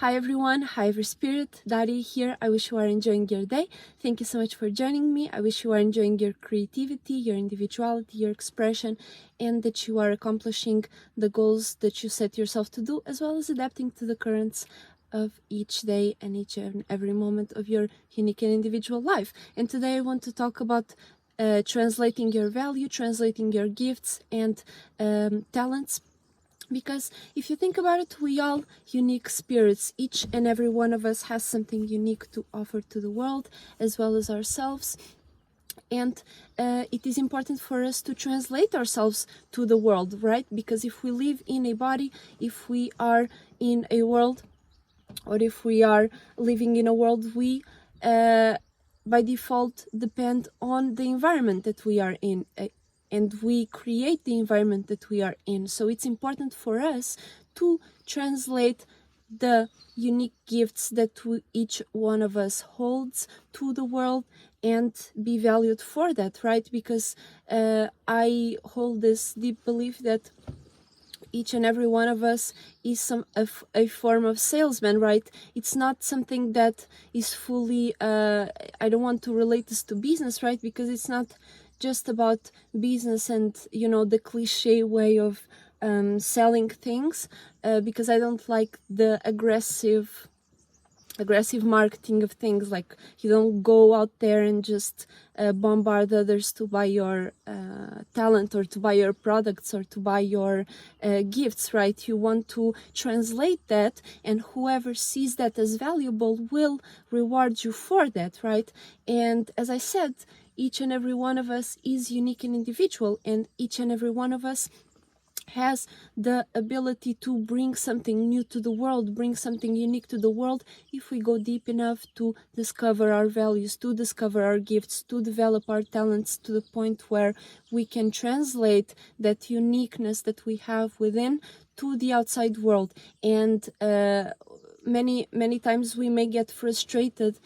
Hi everyone, hi every spirit, Dari here. I wish you are enjoying your day. Thank you so much for joining me. I wish you are enjoying your creativity, your individuality, your expression, and that you are accomplishing the goals that you set yourself to do, as well as adapting to the currents of each day and each and every moment of your unique and individual life. And today I want to talk about translating your value, translating your gifts and talents. Because if you think about it, we all unique spirits. Each and every one of us has something unique to offer to the world, as well as ourselves. And it is important for us to translate ourselves to the world, right? Because if we live in a body, if we are in a world, or if we are living in a world, we by default depend on the environment that we are in. And we create the environment that we are in. So it's important for us to translate the unique gifts that each one of us holds to the world and be valued for that, right? Because I hold this deep belief that each and every one of us is a form of salesman, right? It's not something that is fully I don't want to relate this to business, right? Because it's not just about business and, you know, the cliche way of selling things, because I don't like the aggressive marketing of things. Like, you don't go out there and just bombard others to buy your talent, or to buy your products, or to buy your gifts, right? You want to translate that, and whoever sees that as valuable will reward you for that, right? And as I said, each and every one of us is unique and individual, and each and every one of us has the ability to bring something new to the world, bring something unique to the world, if we go deep enough to discover our values, to discover our gifts, to develop our talents to the point where we can translate that uniqueness that we have within to the outside world. And many times we may get frustrated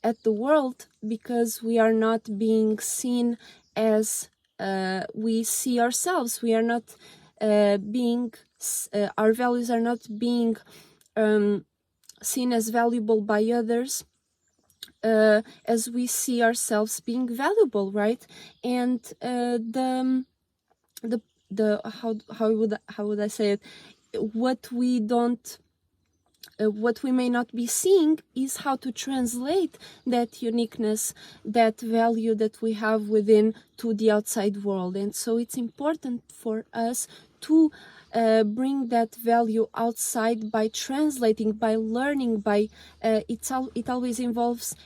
at the world because we are not being seen as we see ourselves. We are not our values are not being seen as valuable by others as we see ourselves being valuable, right? And how would I say it? What we may not be seeing is how to translate that uniqueness, that value that we have within, to the outside world. And so it's important for us to bring that value outside by translating, by learning, by it always involves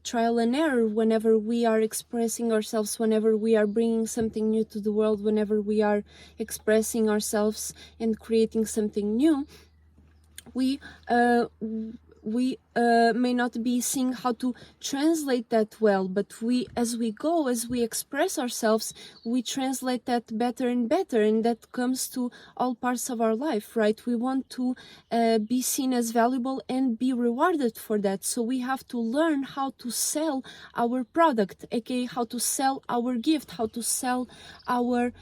trial and error. Whenever we are expressing ourselves, whenever we are bringing something new to the world, whenever we are expressing ourselves and creating something new, we may not be seeing how to translate that well, but as we express ourselves, we translate that better and better, and that comes to all parts of our life, right? We want to be seen as valuable and be rewarded for that. So we have to learn how to sell our product, aka how to sell our gift, how to sell our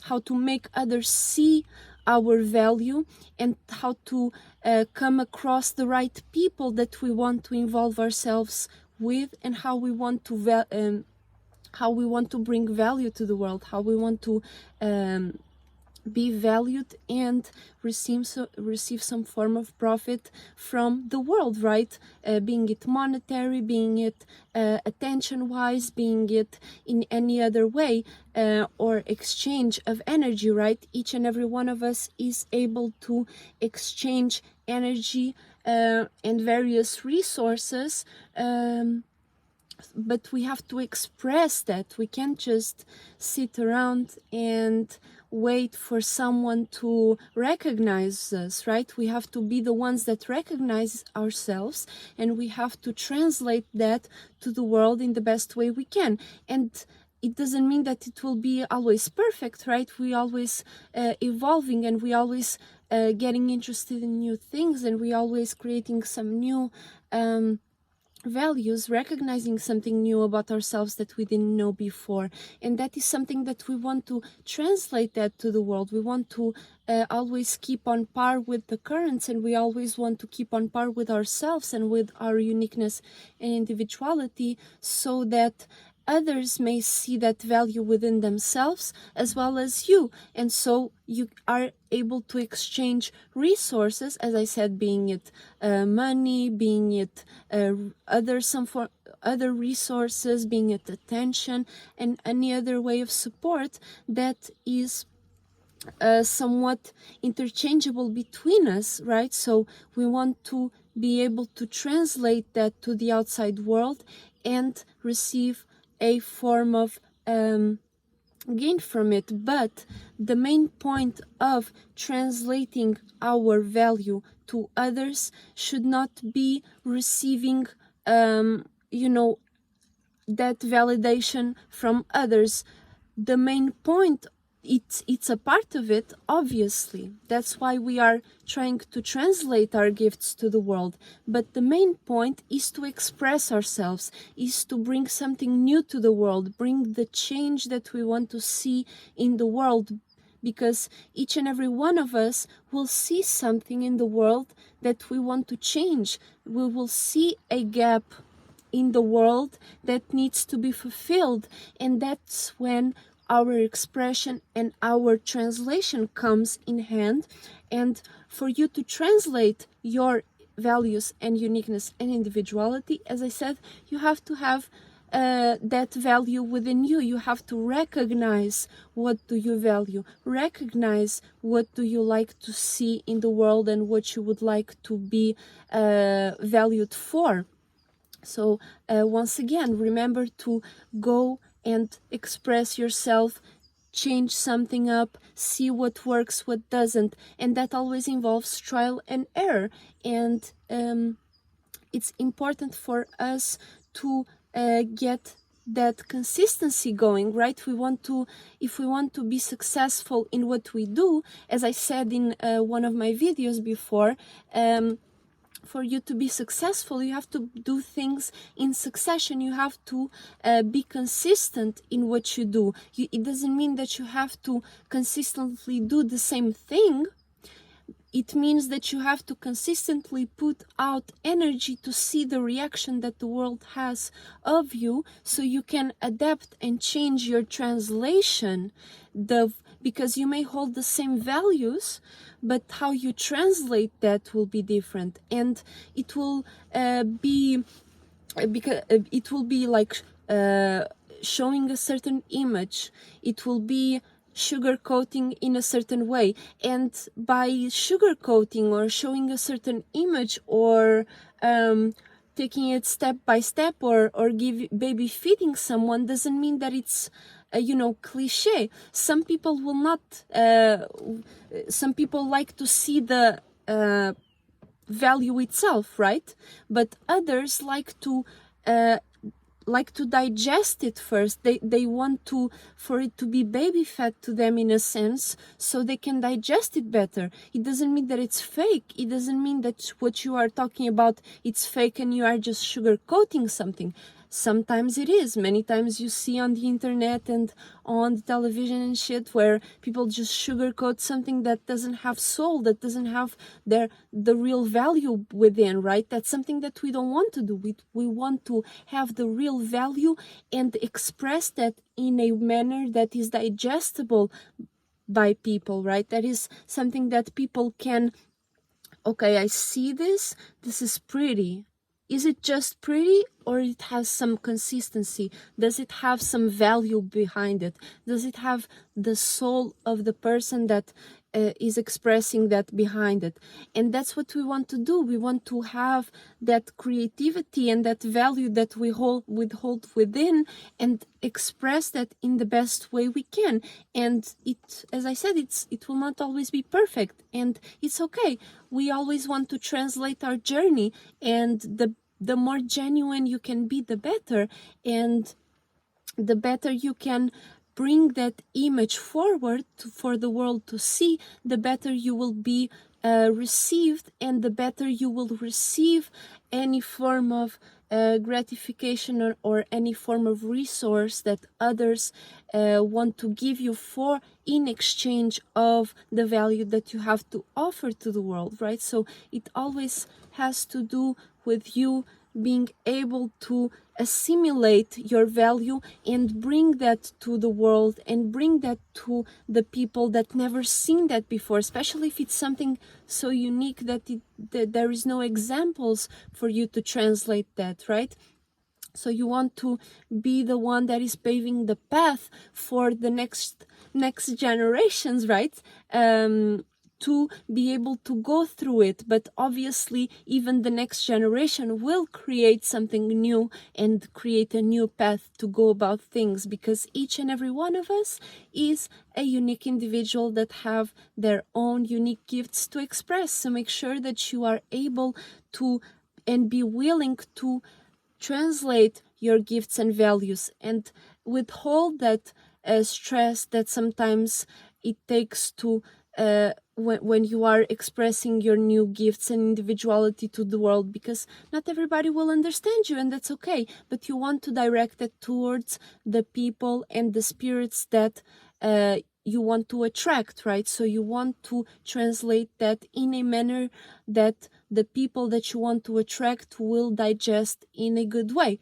how to make others see our value, and how to come across the right people that we want to involve ourselves with, and how we want to bring value to the world, how we want to be valued and receive some form of profit from the world, right? Being it monetary, being it attention wise, being it in any other way, or exchange of energy, right? Each and every one of us is able to exchange energy and various resources, but we have to express that. We can't just sit around and wait for someone to recognize us, right? We have to be the ones that recognize ourselves, and we have to translate that to the world in the best way we can. And it doesn't mean that it will be always perfect, right? We always evolving, and we always getting interested in new things, and we always creating some new values, recognizing something new about ourselves that we didn't know before. And that is something that we want to translate that to the world. We want to always keep on par with the currents, and we always want to keep on par with ourselves and with our uniqueness and individuality, so that others may see that value within themselves as well as you. And so you are able to exchange resources, as I said, being it money, being it other resources, being it attention, and any other way of support that is somewhat interchangeable between us, right? So we want to be able to translate that to the outside world and receive a form of gain from it. But the main point of translating our value to others should not be receiving that validation from others. The main point, it's a part of it, obviously. That's why we are trying to translate our gifts to the world. But the main point is to express ourselves, is to bring something new to the world, bring the change that we want to see in the world. Because each and every one of us will see something in the world that we want to change. We will see a gap in the world that needs to be fulfilled, and that's when our expression and our translation comes in hand. And for you to translate your values and uniqueness and individuality, as I said, you have to have that value within you. You have to recognize what do you value, recognize what do you like to see in the world and what you would like to be valued for. So once again, remember to go and express yourself, change something up, see what works, what doesn't. And that always involves trial and error. And it's important for us to get that consistency going, right? If we want to be successful in what we do, as I said in one of my videos before, for you to be successful, you have to do things in succession. You have to be consistent in what you do. It doesn't mean that you have to consistently do the same thing. It means that you have to consistently put out energy to see the reaction that the world has of you, so you can adapt and change your translation. Because you may hold the same values, but how you translate that will be different, and it will be like showing a certain image. It will be sugarcoating in a certain way, and by sugarcoating or showing a certain image, or taking it step by step, or baby feeding someone, doesn't mean that it's cliche. Some people will not some people like to see the value itself, right? But others like to digest it first. They want for it to be baby fed to them, in a sense, so they can digest it better. It doesn't mean that it's fake. It doesn't mean that what you are talking about, it's fake and you are just sugarcoating something. Sometimes it is. Many times you see on the internet and on the television and shit where people just sugarcoat something that doesn't have soul, that doesn't have the real value within, right? That's something that we don't want to do. We want to have the real value and express that in a manner that is digestible by people, right? That is something that people can, okay, I see this is pretty. Is it just pretty, or it has some consistency? Does it have some value behind it? Does it have the soul of the person that is expressing that behind it? And that's what we want to do. We want to have that creativity and that value that we hold within, and express that in the best way we can. And it, as I said, it will not always be perfect, and it's okay. We always want to translate our journey, and the more genuine you can be, the better. And the better you can bring that image forward for the world to see, the better you will be received, and the better you will receive any form of gratification or any form of resource that others want to give you for in exchange of the value that you have to offer to the world, right? So it always has to do with you being able to assimilate your value and bring that to the world and bring that to the people that never seen that before, especially if it's something so unique that there is no examples for you to translate that, right? So you want to be the one that is paving the path for the next generations, right? To be able to go through it. But obviously, even the next generation will create something new and create a new path to go about things, because each and every one of us is a unique individual that have their own unique gifts to express. So make sure that you are able to and be willing to translate your gifts and values and withhold that stress that sometimes it takes to when you are expressing your new gifts and individuality to the world, because not everybody will understand you, and that's okay. But you want to direct it towards the people and the spirits that you want to attract, right? So you want to translate that in a manner that the people that you want to attract will digest in a good way,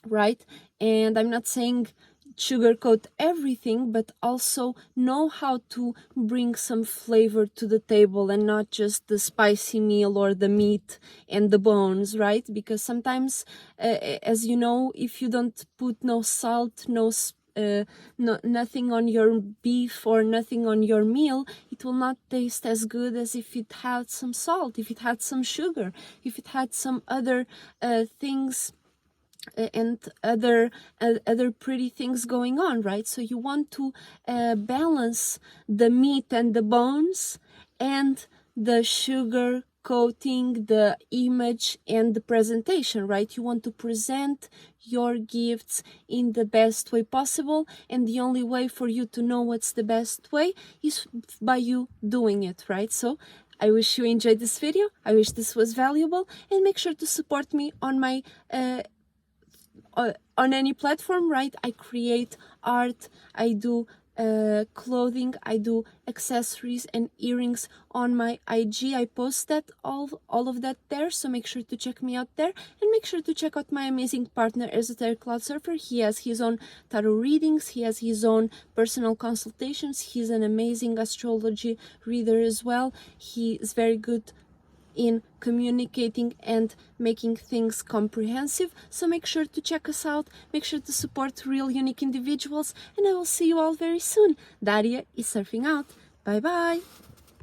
right? And I'm not saying sugarcoat everything, but also know how to bring some flavor to the table and not just the spicy meal or the meat and the bones, right? Because sometimes, as you know, if you don't put no salt, nothing on your beef or nothing on your meal, it will not taste as good as if it had some salt, if it had some sugar, if it had some other things and other pretty things going on, right? So you want to balance the meat and the bones and the sugar coating, the image and the presentation, right? You want to present your gifts in the best way possible, and the only way for you to know what's the best way is by you doing it, right? So I wish you enjoyed this video. I wish this was valuable, and make sure to support me on my on any platform, right? I create art, I do clothing, I do accessories and earrings on my IG. I post that all of that there, so make sure to check me out there, and make sure to check out my amazing partner Esotericcloudsurfer. He has his own tarot readings, he has his own personal consultations, he's an amazing astrology reader as well. He is very good in communicating and making things comprehensive. So make sure to check us out, make sure to support real unique individuals, and I will see you all very soon. Daria is surfing out. Bye bye.